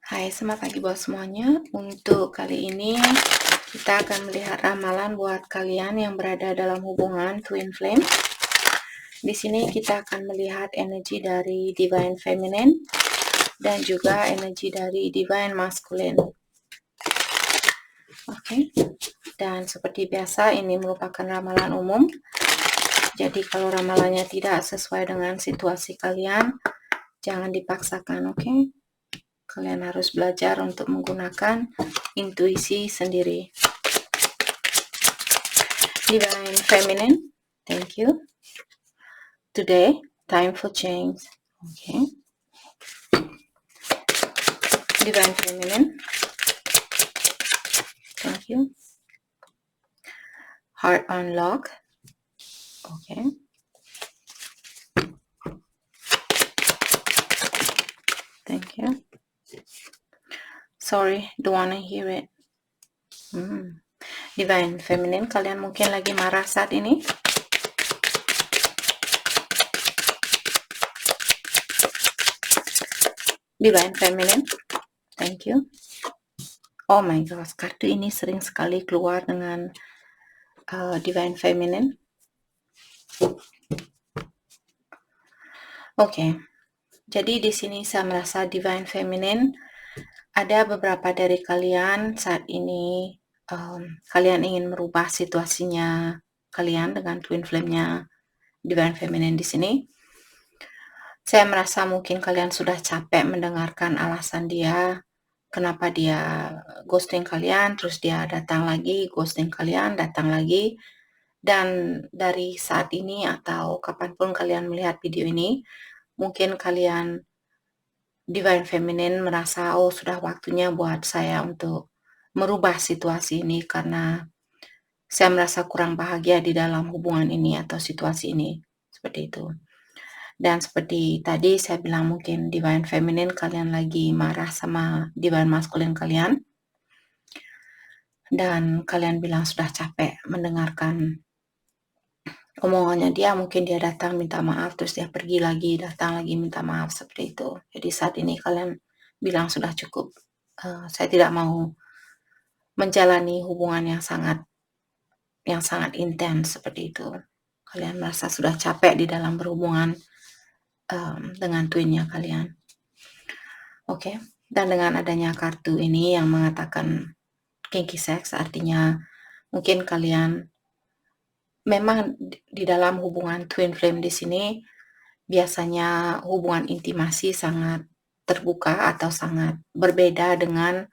Hai, selamat pagi buat semuanya. Untuk kali ini kita akan melihat ramalan buat kalian yang berada dalam hubungan twin flame. Di sini kita akan melihat energi dari divine feminine dan juga energi dari divine masculine. Oke. Dan seperti biasa ini merupakan ramalan umum. Jadi kalau ramalannya tidak sesuai dengan situasi kalian, jangan dipaksakan, oke? Kalian harus belajar untuk menggunakan intuisi sendiri. Divine Feminine, thank you. Today, time for change. Okay. Divine Feminine, thank you. Heart Unlock, okay. Thank you. Sorry, don't wanna hear it. Divine Feminine, kalian mungkin lagi marah saat ini. Divine Feminine, thank you. Oh my gosh, kartu ini sering sekali keluar dengan Divine Feminine. Oke, jadi di sini saya merasa Divine Feminine ada beberapa dari kalian saat ini kalian ingin merubah situasinya kalian dengan twin flame-nya Divine Feminine di sini. Saya merasa mungkin kalian sudah capek mendengarkan alasan dia, kenapa dia ghosting kalian, terus dia datang lagi, ghosting kalian, datang lagi. Dan dari saat ini atau kapanpun kalian melihat video ini, mungkin kalian Divine Feminine merasa, oh sudah waktunya buat saya untuk merubah situasi ini karena saya merasa kurang bahagia di dalam hubungan ini atau situasi ini. Seperti itu. Dan seperti tadi saya bilang mungkin Divine Feminine kalian lagi marah sama Divine Masculine kalian. Dan kalian bilang sudah capek mendengarkan omongannya dia, mungkin dia datang minta maaf, terus dia pergi lagi, datang lagi minta maaf, seperti itu. Jadi saat ini kalian bilang sudah cukup. Saya tidak mau menjalani hubungan yang sangat intens seperti itu. Kalian merasa sudah capek di dalam berhubungan dengan twinnya kalian. Oke. Dan dengan adanya kartu ini yang mengatakan kinky sex, artinya mungkin kalian memang di dalam hubungan twin flame di sini biasanya hubungan intimasi sangat terbuka atau sangat berbeda dengan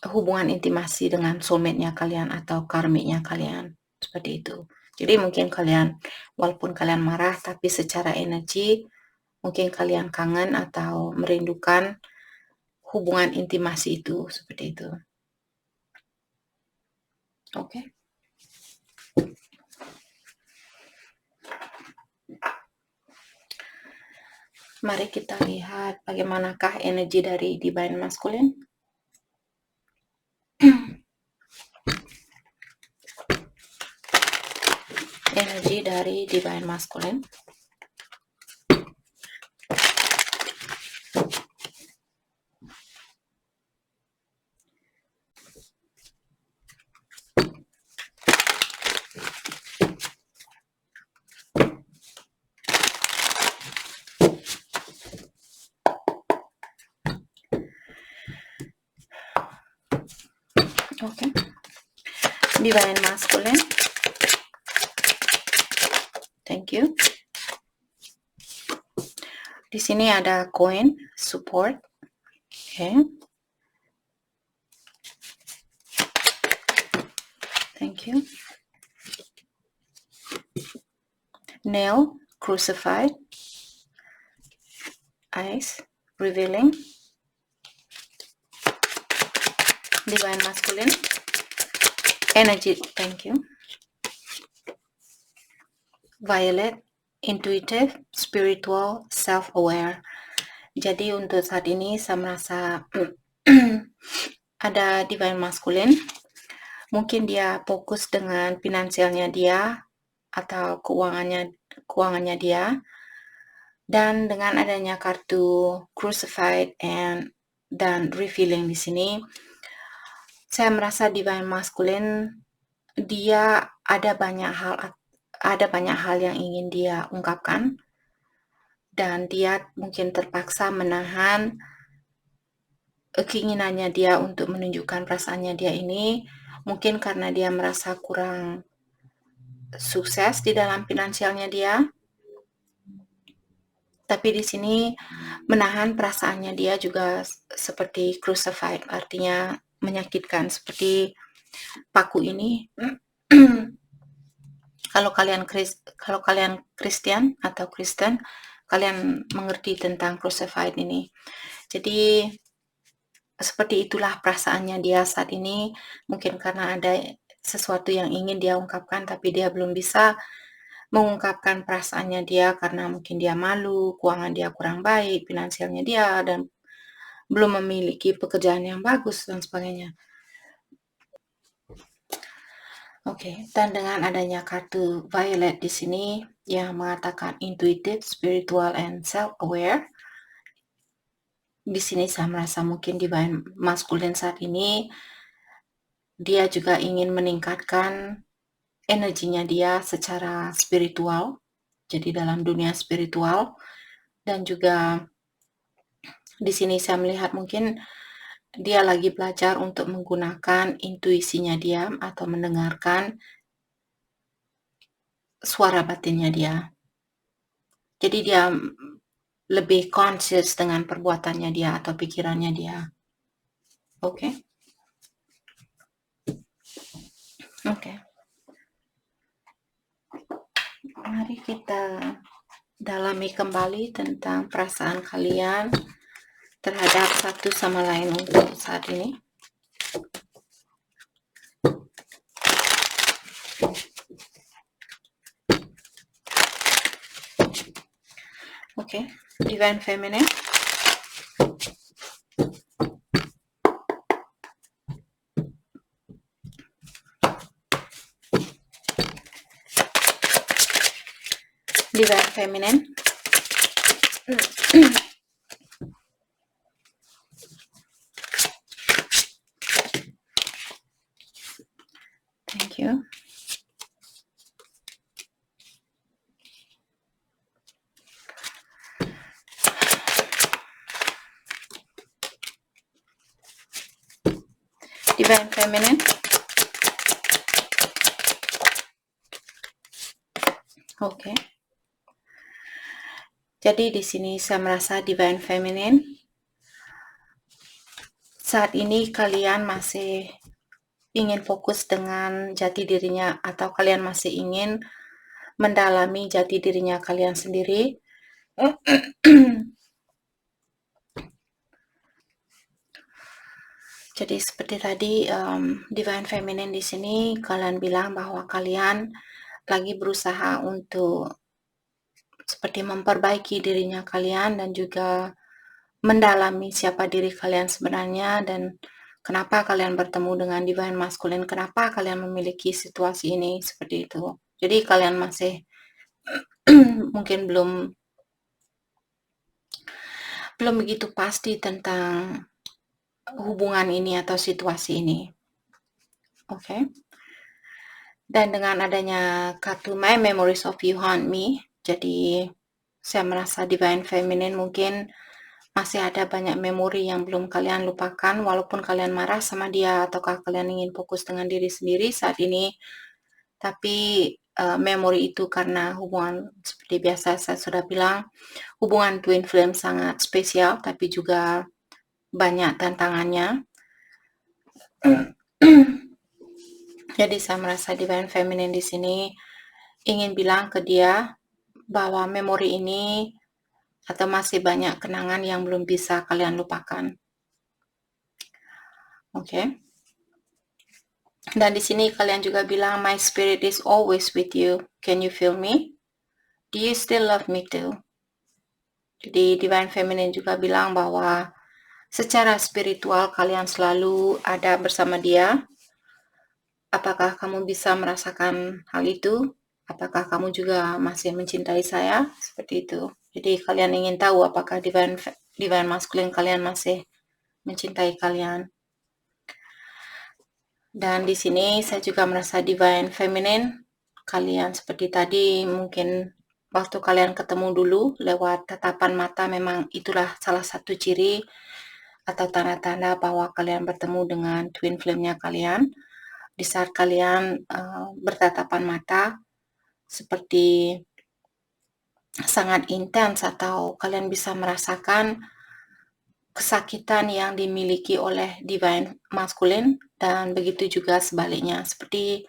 hubungan intimasi dengan soulmate-nya kalian atau karmiknya kalian, seperti itu. Jadi mungkin kalian, walaupun kalian marah, tapi secara energi mungkin kalian kangen atau merindukan hubungan intimasi itu, seperti itu. Oke. Mari kita lihat bagaimanakah energi dari Divine Masculine. Energi dari Divine Masculine. Okay. Divine Masculine. Thank you. Di sini ada coin support. Okay. Thank you. Nail crucified. Eyes revealing. Divine Masculine. Energy, thank you. Violet, intuitive, spiritual, self-aware. Jadi untuk saat ini saya merasa ada Divine Masculine. Mungkin dia fokus dengan finansialnya dia atau keuangannya dia. Dan dengan adanya kartu crucified dan revealing di sini, saya merasa divine masculine dia ada banyak hal yang ingin dia ungkapkan, dan dia mungkin terpaksa menahan keinginannya dia untuk menunjukkan perasaannya dia ini, mungkin karena dia merasa kurang sukses di dalam finansialnya dia. Tapi di sini menahan perasaannya dia juga seperti crucified, artinya menyakitkan, seperti paku ini. Kalau kalian Kristen atau Kristen, kalian mengerti tentang crucified ini. Jadi seperti itulah perasaannya dia saat ini, mungkin karena ada sesuatu yang ingin dia ungkapkan tapi dia belum bisa mengungkapkan perasaannya dia karena mungkin dia malu, keuangan dia kurang baik, finansialnya dia, dan belum memiliki pekerjaan yang bagus dan sebagainya. Oke, dan dengan adanya kartu violet di sini yang mengatakan intuitive, spiritual, and self-aware, di sini saya merasa mungkin divine masculine saat ini dia juga ingin meningkatkan energinya dia secara spiritual, jadi dalam dunia spiritual, dan juga di sini saya melihat mungkin dia lagi belajar untuk menggunakan intuisinya dia atau mendengarkan suara batinnya dia. Jadi dia lebih conscious dengan perbuatannya dia atau pikirannya dia. Oke. Oke. Mari kita dalami kembali tentang perasaan kalian terhadap satu sama lain untuk saat ini. Oke, divine feminine. Divine feminine. Thank you. Divine feminine. Oke. Jadi di sini saya merasa divine feminine saat ini kalian masih ingin fokus dengan jati dirinya atau kalian masih ingin mendalami jati dirinya kalian sendiri. Jadi seperti tadi divine feminine di sini kalian bilang bahwa kalian lagi berusaha untuk seperti memperbaiki dirinya kalian dan juga mendalami siapa diri kalian sebenarnya dan kenapa kalian bertemu dengan divine masculine, kenapa kalian memiliki situasi ini seperti itu. Jadi kalian masih mungkin belum begitu pasti tentang hubungan ini atau situasi ini. Oke. Dan dengan adanya kartu My Memories of You Haunt Me, jadi saya merasa divine feminine mungkin masih ada banyak memori yang belum kalian lupakan walaupun kalian marah sama dia ataukah kalian ingin fokus dengan diri sendiri saat ini. Tapi memori itu karena hubungan seperti biasa saya sudah bilang, hubungan twin flame sangat spesial tapi juga banyak tantangannya. Jadi saya merasa divine feminine di sini ingin bilang ke dia bahwa memori ini atau masih banyak kenangan yang belum bisa kalian lupakan. Oke. Dan di sini kalian juga bilang my spirit is always with you. Can you feel me? Do you still love me too? Jadi divine feminine juga bilang bahwa secara spiritual kalian selalu ada bersama dia. Apakah kamu bisa merasakan hal itu? Apakah kamu juga masih mencintai saya? Seperti itu. Jadi kalian ingin tahu apakah divine masculine kalian masih mencintai kalian. Dan di sini saya juga merasa divine feminine kalian seperti tadi, mungkin waktu kalian ketemu dulu lewat tatapan mata, memang itulah salah satu ciri atau tanda-tanda bahwa kalian bertemu dengan twin flame-nya kalian. Di saat kalian bertatapan mata, seperti sangat intens, atau kalian bisa merasakan kesakitan yang dimiliki oleh divine masculine, dan begitu juga sebaliknya. Seperti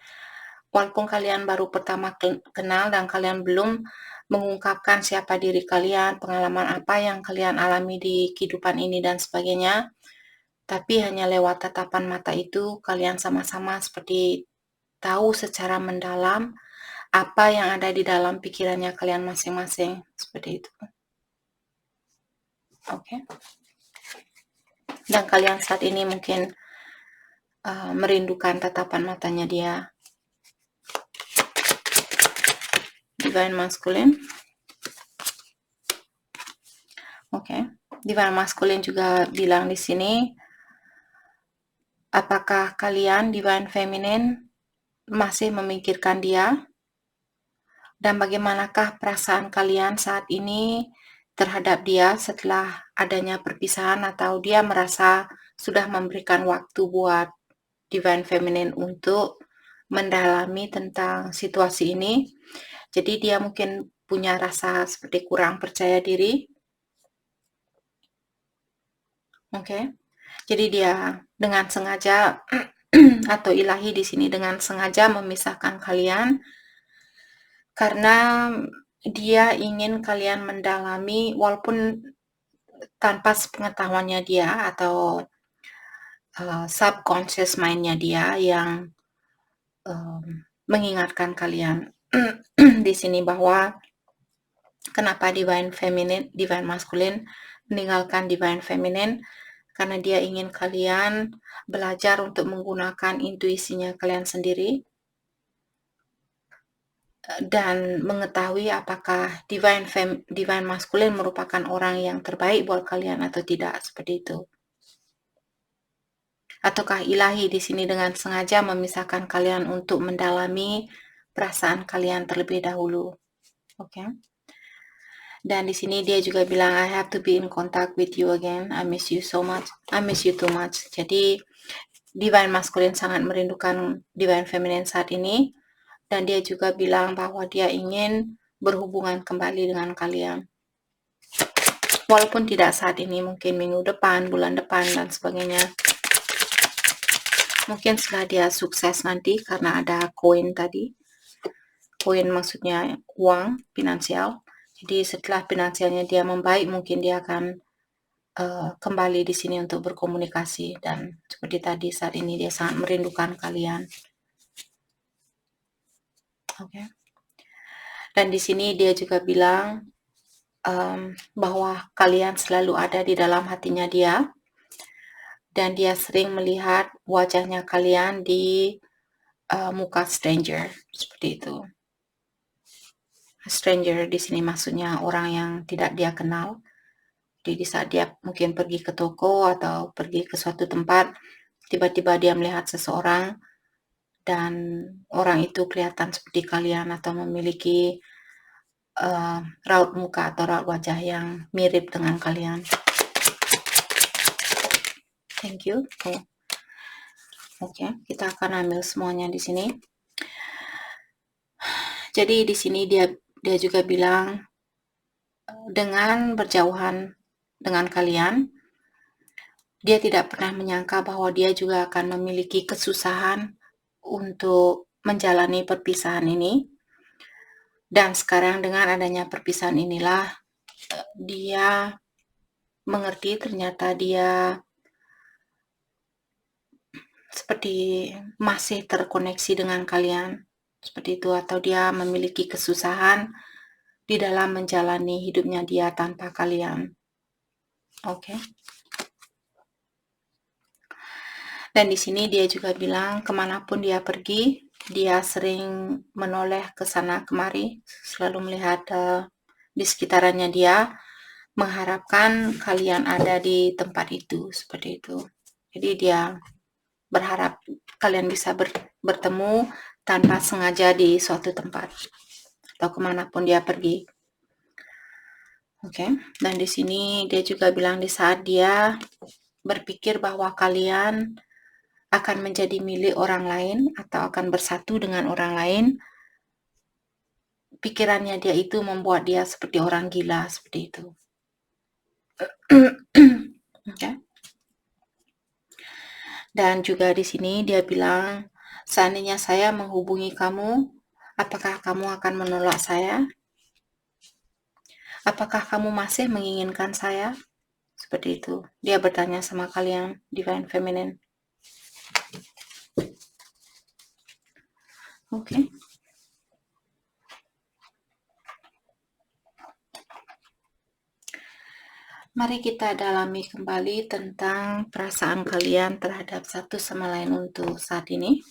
walaupun kalian baru pertama kenal dan kalian belum mengungkapkan siapa diri kalian, pengalaman apa yang kalian alami di kehidupan ini dan sebagainya, tapi hanya lewat tatapan mata itu kalian sama-sama seperti tahu secara mendalam apa yang ada di dalam pikirannya kalian masing-masing, seperti itu. Oke. Dan kalian saat ini mungkin merindukan tatapan matanya dia. Divine masculine. Oke. Divine masculine juga bilang di sini, apakah kalian divine feminine masih memikirkan dia? Dan bagaimanakah perasaan kalian saat ini terhadap dia setelah adanya perpisahan, atau dia merasa sudah memberikan waktu buat divine feminine untuk mendalami tentang situasi ini? Jadi dia mungkin punya rasa seperti kurang percaya diri. Oke. Jadi dia dengan sengaja atau ilahi di sini dengan sengaja memisahkan kalian karena dia ingin kalian mendalami walaupun tanpa sepengetahuannya dia, atau subconscious mind-nya dia yang mengingatkan kalian di sini bahwa kenapa divine masculine meninggalkan divine feminine, karena dia ingin kalian belajar untuk menggunakan intuisinya kalian sendiri dan mengetahui apakah divine masculine merupakan orang yang terbaik buat kalian atau tidak, seperti itu. Ataukah ilahi di sini dengan sengaja memisahkan kalian untuk mendalami perasaan kalian terlebih dahulu. Oke. Dan di sini dia juga bilang, I have to be in contact with you again. I miss you so much. I miss you too much. Jadi divine masculine sangat merindukan divine feminine saat ini. Dan dia juga bilang bahwa dia ingin berhubungan kembali dengan kalian. Walaupun tidak saat ini, mungkin minggu depan, bulan depan, dan sebagainya. Mungkin setelah dia sukses nanti, karena ada koin tadi. Koin maksudnya uang, finansial. Jadi setelah finansialnya dia membaik, mungkin dia akan kembali di sini untuk berkomunikasi. Dan seperti tadi, saat ini dia sangat merindukan kalian. Oke. Dan di sini dia juga bilang bahwa kalian selalu ada di dalam hatinya dia, dan dia sering melihat wajahnya kalian di muka stranger, seperti itu. Stranger di sini maksudnya orang yang tidak dia kenal. Jadi di saat dia mungkin pergi ke toko atau pergi ke suatu tempat, tiba-tiba dia melihat seseorang dan orang itu kelihatan seperti kalian atau memiliki raut muka atau raut wajah yang mirip dengan kalian. Thank you. Oke, kita akan ambil semuanya di sini. Jadi di sini dia juga bilang dengan berjauhan dengan kalian, dia tidak pernah menyangka bahwa dia juga akan memiliki kesusahan untuk menjalani perpisahan ini. Dan sekarang dengan adanya perpisahan inilah dia mengerti ternyata dia seperti masih terkoneksi dengan kalian, seperti itu, atau dia memiliki kesusahan di dalam menjalani hidupnya dia tanpa kalian. Oke. Dan di sini dia juga bilang kemanapun dia pergi, dia sering menoleh ke sana kemari, selalu melihat di sekitarannya dia, mengharapkan kalian ada di tempat itu, seperti itu. Jadi dia berharap kalian bisa bertemu tanpa sengaja di suatu tempat atau kemanapun dia pergi. Oke, dan di sini dia juga bilang di saat dia berpikir bahwa kalian akan menjadi milik orang lain atau akan bersatu dengan orang lain, pikirannya dia itu membuat dia seperti orang gila, seperti itu. Okay. Dan juga di sini dia bilang, seandainya saya menghubungi kamu, apakah kamu akan menolak saya? Apakah kamu masih menginginkan saya? Seperti itu. Dia bertanya sama kalian, Divine Feminine. Oke. Mari kita dalami kembali tentang perasaan kalian terhadap satu sama lain untuk saat ini.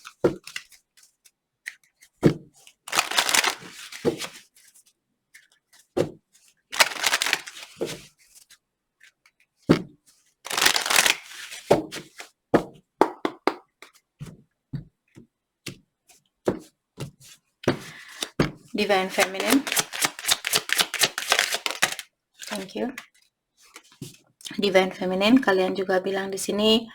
Divine Feminine. Thank you. Divine Feminine, kalian juga bilang di sini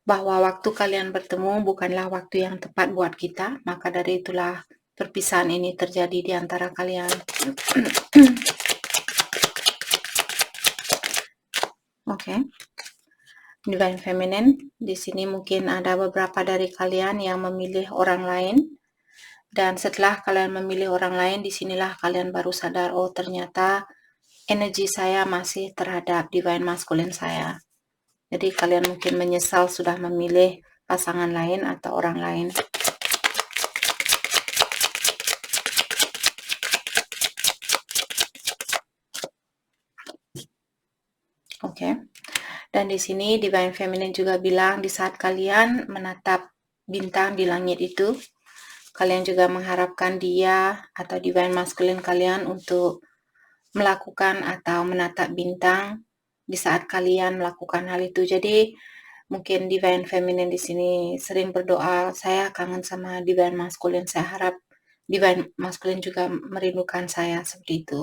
bahwa waktu kalian bertemu bukanlah waktu yang tepat buat kita, maka dari itulah perpisahan ini terjadi di antara kalian. Oke. Divine Feminine, di sini mungkin ada beberapa dari kalian yang memilih orang lain. Dan setelah kalian memilih orang lain, disinilah kalian baru sadar, oh ternyata energi saya masih terhadap Divine Masculine saya. Jadi kalian mungkin menyesal sudah memilih pasangan lain atau orang lain. Oke. Dan di sini Divine Feminine juga bilang di saat kalian menatap bintang di langit itu, kalian juga mengharapkan dia atau Divine Masculine kalian untuk melakukan atau menatap bintang di saat kalian melakukan hal itu. Jadi mungkin Divine Feminine di sini sering berdoa, saya kangen sama Divine Masculine, saya harap Divine Masculine juga merindukan saya, seperti itu.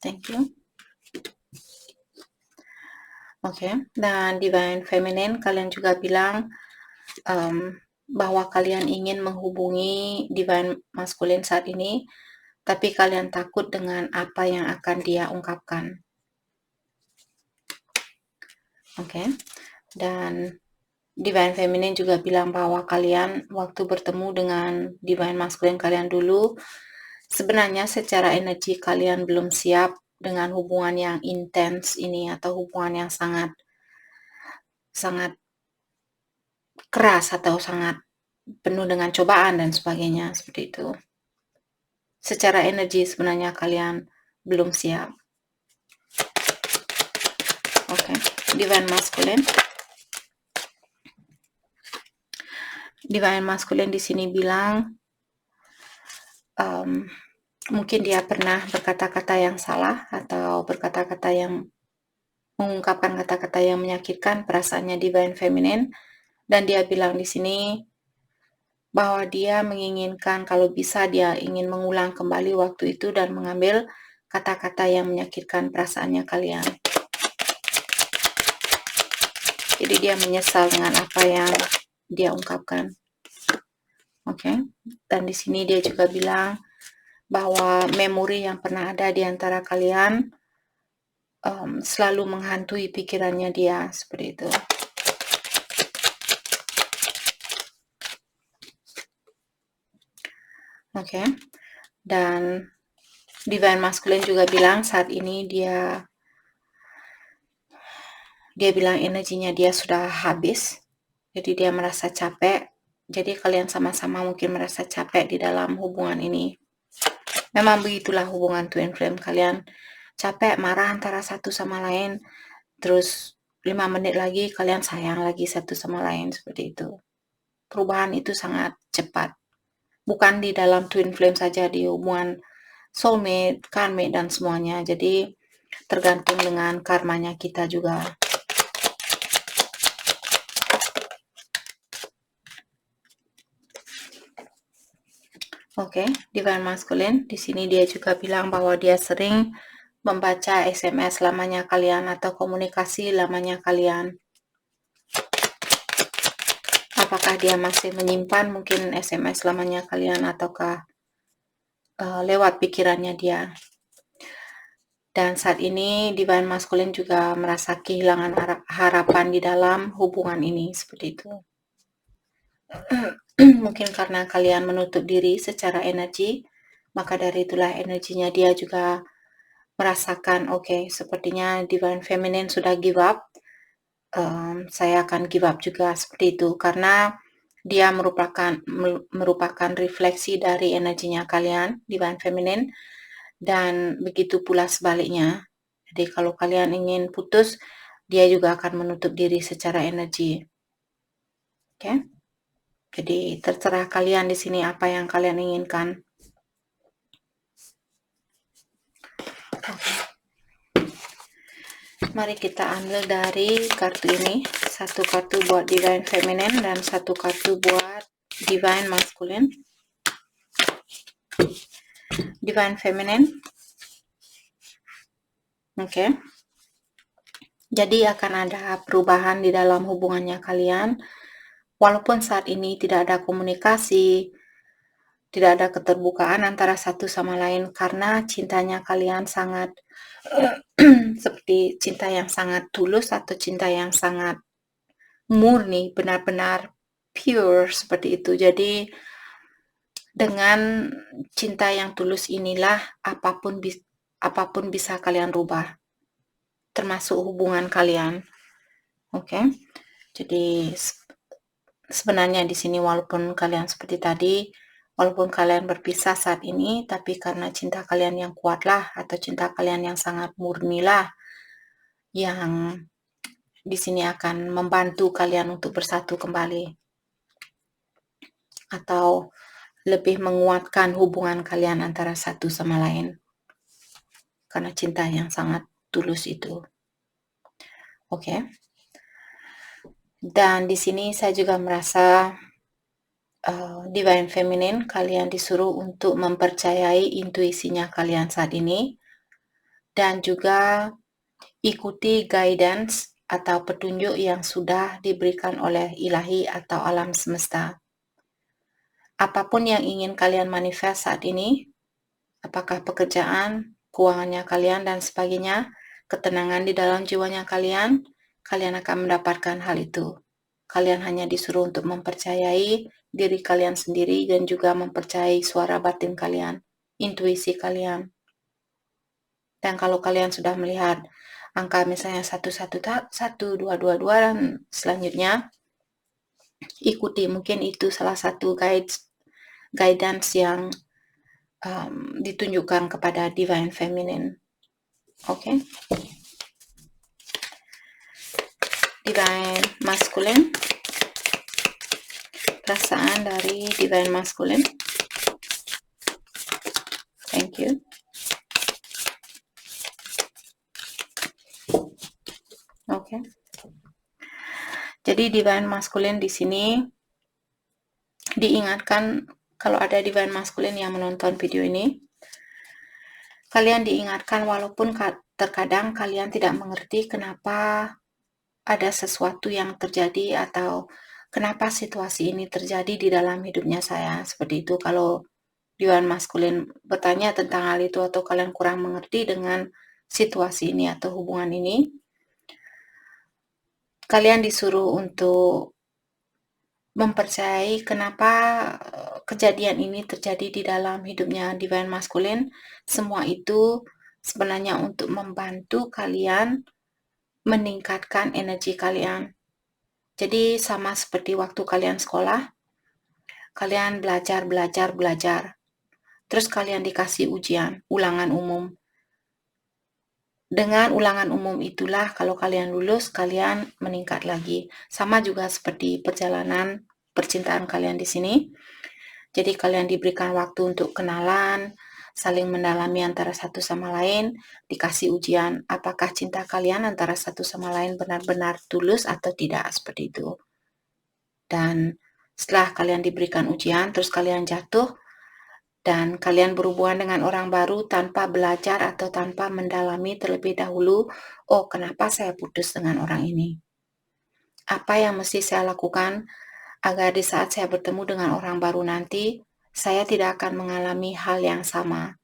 Thank you. Oke, dan Divine Feminine kalian juga bilang bahwa kalian ingin menghubungi Divine Masculine saat ini, tapi kalian takut dengan apa yang akan dia ungkapkan. Oke, dan Divine Feminine juga bilang bahwa kalian waktu bertemu dengan Divine Masculine kalian dulu, sebenarnya secara energi kalian belum siap dengan hubungan yang intens ini atau hubungan yang sangat keras atau sangat penuh dengan cobaan dan sebagainya, seperti itu. Secara energi sebenarnya kalian belum siap. Oke, Divine Masculine. Divine Masculine di sini bilang mungkin dia pernah berkata-kata yang salah atau berkata-kata yang mengungkapkan kata-kata yang menyakitkan perasaannya Divine Feminine, dan dia bilang di sini bahwa dia menginginkan kalau bisa dia ingin mengulang kembali waktu itu dan mengambil kata-kata yang menyakitkan perasaannya kalian. Jadi dia menyesal dengan apa yang dia ungkapkan. Oke. Dan di sini dia juga bilang bahwa memori yang pernah ada di antara kalian selalu menghantui pikirannya dia, seperti itu. Oke. Dan Divine Masculine juga bilang saat ini dia bilang energinya dia sudah habis, jadi dia merasa capek. Jadi kalian sama-sama mungkin merasa capek di dalam hubungan ini. Memang begitulah hubungan twin flame kalian, capek, marah antara satu sama lain, terus 5 menit lagi kalian sayang lagi satu sama lain, seperti itu. Perubahan itu sangat cepat. bukan di dalam twin flame saja, di hubungan soulmate, karmate, dan semuanya. Jadi tergantung dengan karmanya kita juga. Oke, Divine Masculine. Di sini dia juga bilang bahwa dia sering membaca SMS lamanya kalian atau komunikasi lamanya kalian. Apakah dia masih menyimpan mungkin SMS lamanya kalian ataukah lewat pikirannya dia. Dan saat ini Divine Masculine juga merasa kehilangan harapan di dalam hubungan ini, seperti itu. Mungkin karena kalian menutup diri secara energi, maka dari itulah energinya dia juga merasakan, oke, sepertinya Divine Feminine sudah give up, saya akan give up juga, seperti itu, karena dia merupakan refleksi dari energinya kalian, Divine Feminine, dan begitu pula sebaliknya. Jadi kalau kalian ingin putus, dia juga akan menutup diri secara energi. Oke? Jadi terserah kalian di sini apa yang kalian inginkan. Mari kita ambil dari kartu ini. Satu kartu buat Divine Feminine dan satu kartu buat Divine Masculine. Divine Feminine. Oke. Jadi akan ada perubahan di dalam hubungannya kalian. Walaupun saat ini tidak ada komunikasi, tidak ada keterbukaan antara satu sama lain karena cintanya kalian sangat seperti cinta yang sangat tulus atau cinta yang sangat murni, benar-benar pure seperti itu. Jadi dengan cinta yang tulus inilah apapun bisa kalian rubah, termasuk hubungan kalian. Oke. Jadi sebenarnya di sini walaupun kalian seperti tadi, walaupun kalian berpisah saat ini, tapi karena cinta kalian yang kuatlah atau cinta kalian yang sangat murnilah yang di sini akan membantu kalian untuk bersatu kembali atau lebih menguatkan hubungan kalian antara satu sama lain karena cinta yang sangat tulus itu. Oke. Dan di sini saya juga merasa Divine Feminine, kalian disuruh untuk mempercayai intuisinya kalian saat ini dan juga ikuti guidance atau petunjuk yang sudah diberikan oleh ilahi atau alam semesta. Apapun yang ingin kalian manifest saat ini, apakah pekerjaan, keuangannya kalian, dan sebagainya, ketenangan di dalam jiwanya kalian akan mendapatkan hal itu. Kalian hanya disuruh untuk mempercayai diri kalian sendiri dan juga mempercayai suara batin kalian, intuisi kalian. Dan kalau kalian sudah melihat angka misalnya 111, 1222 dan selanjutnya, ikuti, mungkin itu salah satu guidance yang ditunjukkan kepada Divine Feminine. Oke. Divine Masculine. Perasaan dari Divine Masculine. Thank you. Oke. Jadi Divine Masculine di sini diingatkan, kalau ada Divine Masculine yang menonton video ini, kalian diingatkan walaupun terkadang kalian tidak mengerti kenapa ada sesuatu yang terjadi atau kenapa situasi ini terjadi di dalam hidupnya saya. Seperti itu kalau Divine Masculine bertanya tentang hal itu atau kalian kurang mengerti dengan situasi ini atau hubungan ini, kalian disuruh untuk mempercayai kenapa kejadian ini terjadi di dalam hidupnya Divine Masculine. Semua itu sebenarnya untuk membantu kalian meningkatkan energi kalian. Jadi sama seperti waktu kalian sekolah, kalian belajar. Terus kalian dikasih ujian, ulangan umum. Dengan ulangan umum itulah kalau kalian lulus, kalian meningkat lagi. Sama juga seperti perjalanan percintaan kalian di sini. Jadi kalian diberikan waktu untuk kenalan, saling mendalami antara satu sama lain, dikasih ujian apakah cinta kalian antara satu sama lain benar-benar tulus atau tidak, seperti itu. Dan setelah kalian diberikan ujian, terus kalian jatuh, dan kalian berhubungan dengan orang baru tanpa belajar atau tanpa mendalami terlebih dahulu, oh kenapa saya putus dengan orang ini? Apa yang mesti saya lakukan agar di saat saya bertemu dengan orang baru nanti, saya tidak akan mengalami hal yang sama.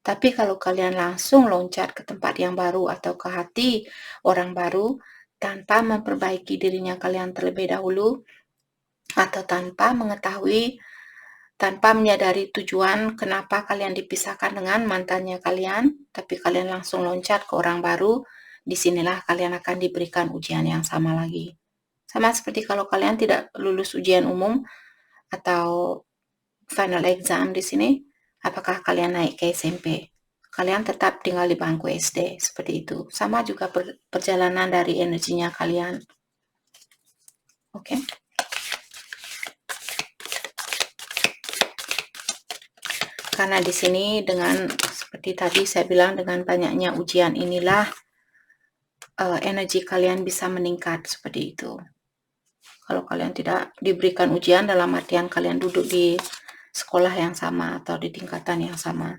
Tapi kalau kalian langsung loncat ke tempat yang baru atau ke hati orang baru, tanpa memperbaiki dirinya kalian terlebih dahulu, atau tanpa mengetahui, tanpa menyadari tujuan kenapa kalian dipisahkan dengan mantannya kalian, tapi kalian langsung loncat ke orang baru, disinilah kalian akan diberikan ujian yang sama lagi. Sama seperti kalau kalian tidak lulus ujian umum atau final exam di sini, apakah kalian naik ke SMP? Kalian tetap tinggal di bangku SD, seperti itu. Sama juga perjalanan dari energinya kalian. Oke. Karena di sini dengan seperti tadi saya bilang, dengan banyaknya ujian inilah energi kalian bisa meningkat, seperti itu. Kalau kalian tidak diberikan ujian, dalam artian kalian duduk di sekolah yang sama atau di tingkatan yang sama.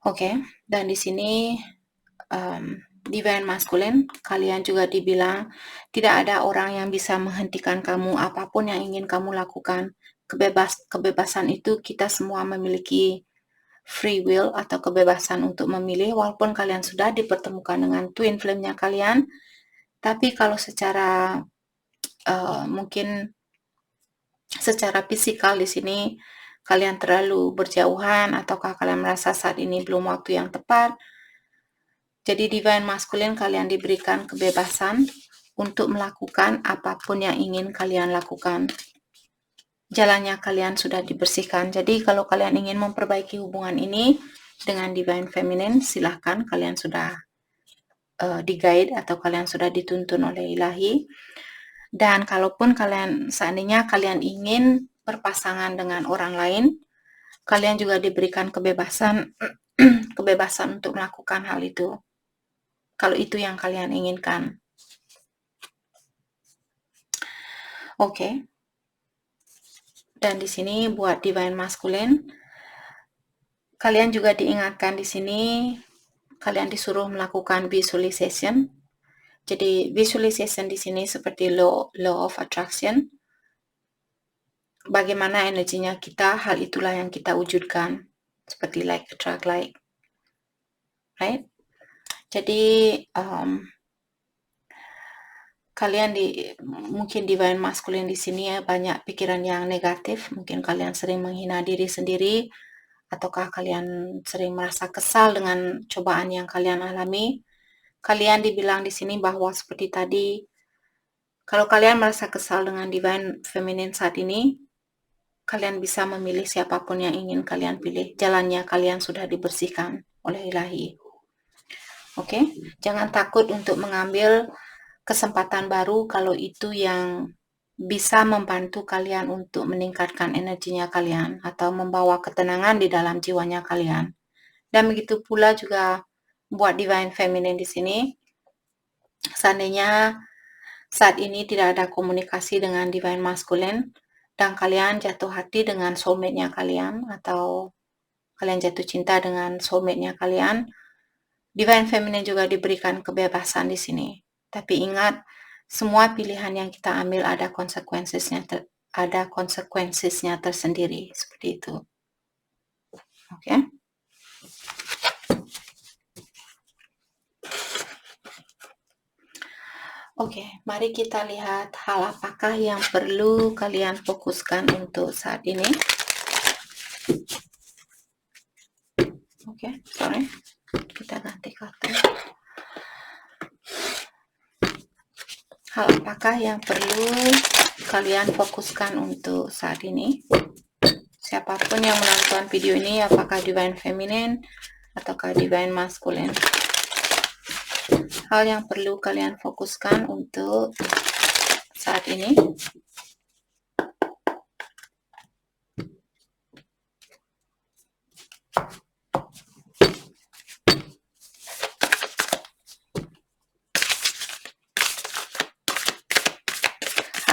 Oke, dan di sini divine masculine, kalian juga dibilang tidak ada orang yang bisa menghentikan kamu apapun yang ingin kamu lakukan. Kebebasan itu kita semua memiliki free will atau kebebasan untuk memilih, walaupun kalian sudah dipertemukan dengan twin flame-nya kalian, tapi kalau secara mungkin secara fisikal di sini kalian terlalu berjauhan, ataukah kalian merasa saat ini belum waktu yang tepat. Jadi divine masculine, kalian diberikan kebebasan untuk melakukan apapun yang ingin kalian lakukan. Jalannya kalian sudah dibersihkan. Jadi kalau kalian ingin memperbaiki hubungan ini dengan divine feminine, silahkan, kalian sudah di-guide atau kalian sudah dituntun oleh ilahi. Dan kalaupun kalian seandainya kalian ingin berpasangan dengan orang lain, kalian juga diberikan kebebasan kebebasan untuk melakukan hal itu, kalau itu yang kalian inginkan. Oke. Dan di sini buat divine masculine, kalian juga diingatkan di sini, kalian disuruh melakukan visualization. Jadi visualization di sini seperti law of attraction. Bagaimana energinya kita, hal itulah yang kita wujudkan. Seperti like attract like. Right? Jadi kalian mungkin divine masculine di sini ya, banyak pikiran yang negatif. Mungkin kalian sering menghina diri sendiri, ataukah kalian sering merasa kesal dengan cobaan yang kalian alami. Kalian dibilang di sini bahwa seperti tadi, kalau kalian merasa kesal dengan divine feminine saat ini, kalian bisa memilih siapapun yang ingin kalian pilih. Jalannya kalian sudah dibersihkan oleh ilahi. Oke, jangan takut untuk mengambil kesempatan baru kalau itu yang bisa membantu kalian untuk meningkatkan energinya kalian atau membawa ketenangan di dalam jiwanya kalian. Dan begitu pula juga buat divine feminine di sini. Seandainya saat ini tidak ada komunikasi dengan divine masculine dan kalian jatuh hati dengan soulmate-nya kalian, atau kalian jatuh cinta dengan soulmate-nya kalian, divine feminine juga diberikan kebebasan di sini. Tapi ingat, semua pilihan yang kita ambil ada konsekuensinya tersendiri, seperti itu. Oke. Oke, mari kita lihat hal apakah yang perlu kalian fokuskan untuk saat ini. Oke, sorry. Kita ganti kartu. Hal apakah yang perlu kalian fokuskan untuk saat ini? Siapapun yang menonton video ini, apakah divine feminine ataukah divine masculine, hal yang perlu kalian fokuskan untuk saat ini.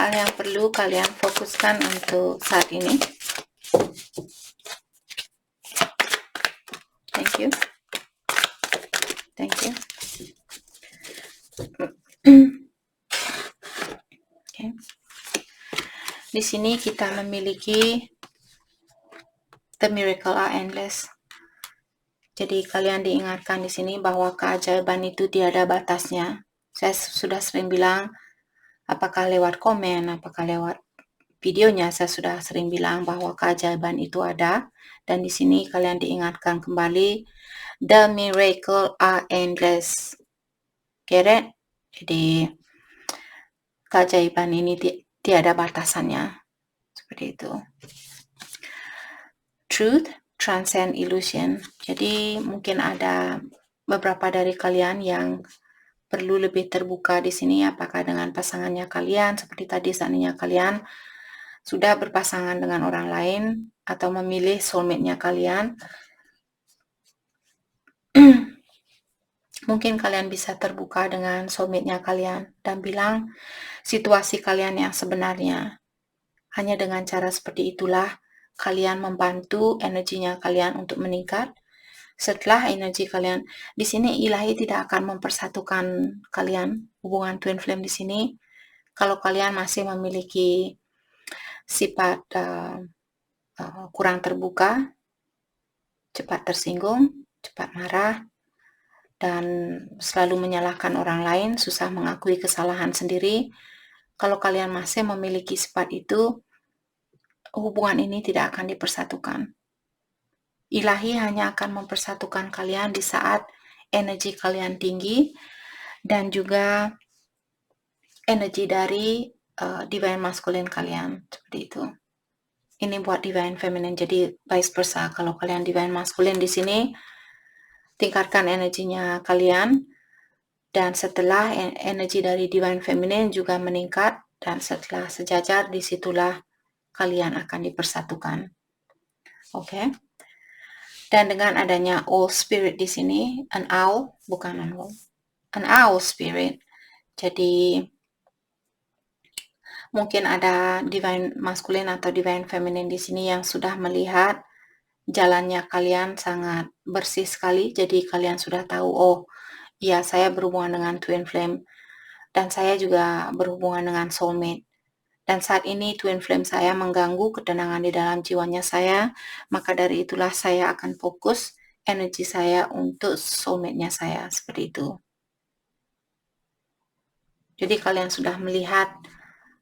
hal yang perlu kalian fokuskan untuk saat ini. Thank you. Thank you. Okay. Di sini kita memiliki the miracle are endless. Jadi kalian diingatkan di sini bahwa keajaiban itu tiada batasnya. Saya sudah sering bilang, apakah lewat komen, apakah lewat videonya, saya sudah sering bilang bahwa keajaiban itu ada. Dan di sini kalian diingatkan kembali, the miracle are endless. Get it? Jadi keajaiban ini tiada batasannya. Seperti itu. Truth transcend illusion. Jadi mungkin ada beberapa dari kalian yang perlu lebih terbuka di sini, apakah dengan pasangannya kalian, seperti tadi seandainya kalian sudah berpasangan dengan orang lain atau memilih soulmate-nya kalian. Mungkin kalian bisa terbuka dengan soulmate-nya kalian dan bilang situasi kalian yang sebenarnya. Hanya dengan cara seperti itulah kalian membantu energinya kalian untuk meningkat. Setelah energi kalian di sini, ilahi tidak akan mempersatukan kalian, hubungan twin flame di sini. Kalau kalian masih memiliki sifat kurang terbuka, cepat tersinggung, cepat marah, dan selalu menyalahkan orang lain, susah mengakui kesalahan sendiri. Kalau kalian masih memiliki sifat itu, hubungan ini tidak akan dipersatukan. Ilahi hanya akan mempersatukan kalian di saat energi kalian tinggi dan juga energi dari divine masculine kalian, seperti itu. Ini buat divine feminine, jadi vice versa. Kalau kalian divine masculine di sini, tingkatkan energinya kalian, dan setelah energi dari divine feminine juga meningkat, dan setelah sejajar, disitulah kalian akan dipersatukan. Oke. Dan dengan adanya owl spirit di sini, an owl, bukan an owl, an owl spirit. Jadi mungkin ada divine masculine atau divine feminine di sini yang sudah melihat jalannya kalian sangat bersih sekali. Jadi kalian sudah tahu, oh ya, saya berhubungan dengan twin flame dan saya juga berhubungan dengan soulmate. Dan saat ini twin flame saya mengganggu ketenangan di dalam jiwanya saya, maka dari itulah saya akan fokus energi saya untuk soulmate-nya saya, seperti itu. Jadi kalian sudah melihat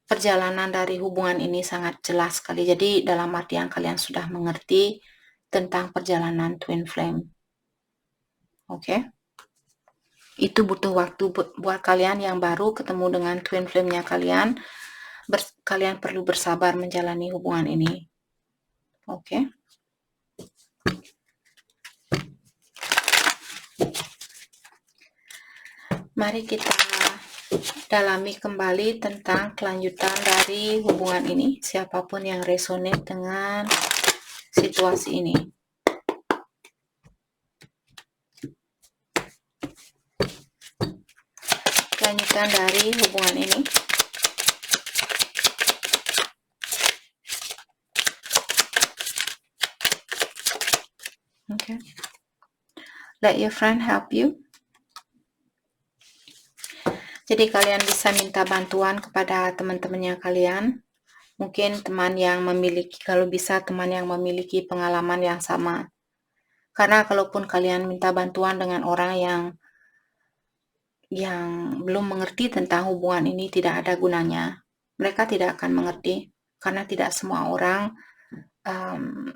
perjalanan dari hubungan ini sangat jelas sekali. Jadi dalam artian kalian sudah mengerti tentang perjalanan twin flame. Oke? Itu butuh waktu buat kalian yang baru ketemu dengan twin flame-nya kalian. Kalian perlu bersabar menjalani hubungan ini. Oke? Mari kita dalami kembali tentang kelanjutan dari hubungan ini. Siapapun yang resonate dengan situasi ini. Kelanjutan dari hubungan ini. Okay. Let your friend help you. Jadi kalian bisa minta bantuan kepada teman-temannya kalian. Mungkin teman yang memiliki, kalau bisa teman yang memiliki pengalaman yang sama. Karena kalaupun kalian minta bantuan dengan orang yang belum mengerti tentang hubungan ini, tidak ada gunanya. Mereka tidak akan mengerti. Karena tidak semua orang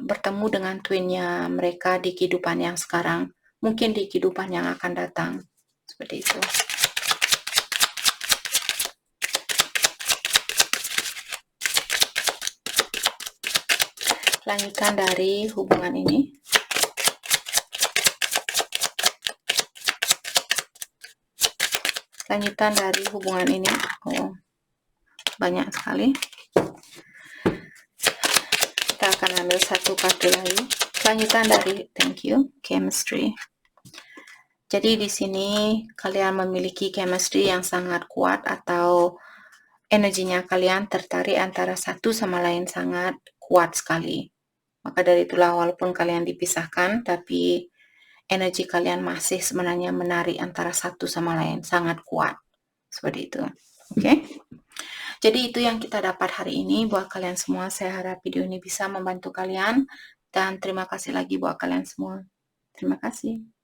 bertemu dengan twinnya mereka di kehidupan yang sekarang. Mungkin di kehidupan yang akan datang. Seperti itu. Lanjutan dari hubungan ini. Lanjutan dari hubungan ini. Oh, banyak sekali. Kita akan ambil satu kartu lagi. Lanjutan dari thank you, chemistry. Jadi di sini kalian memiliki chemistry yang sangat kuat atau energinya kalian tertarik antara satu sama lain sangat kuat sekali. Maka dari itulah walaupun kalian dipisahkan, tapi energi kalian masih sebenarnya menarik antara satu sama lain, sangat kuat. Seperti itu. Oke? Jadi itu yang kita dapat hari ini buat kalian semua. Saya harap video ini bisa membantu kalian. Dan terima kasih lagi buat kalian semua. Terima kasih.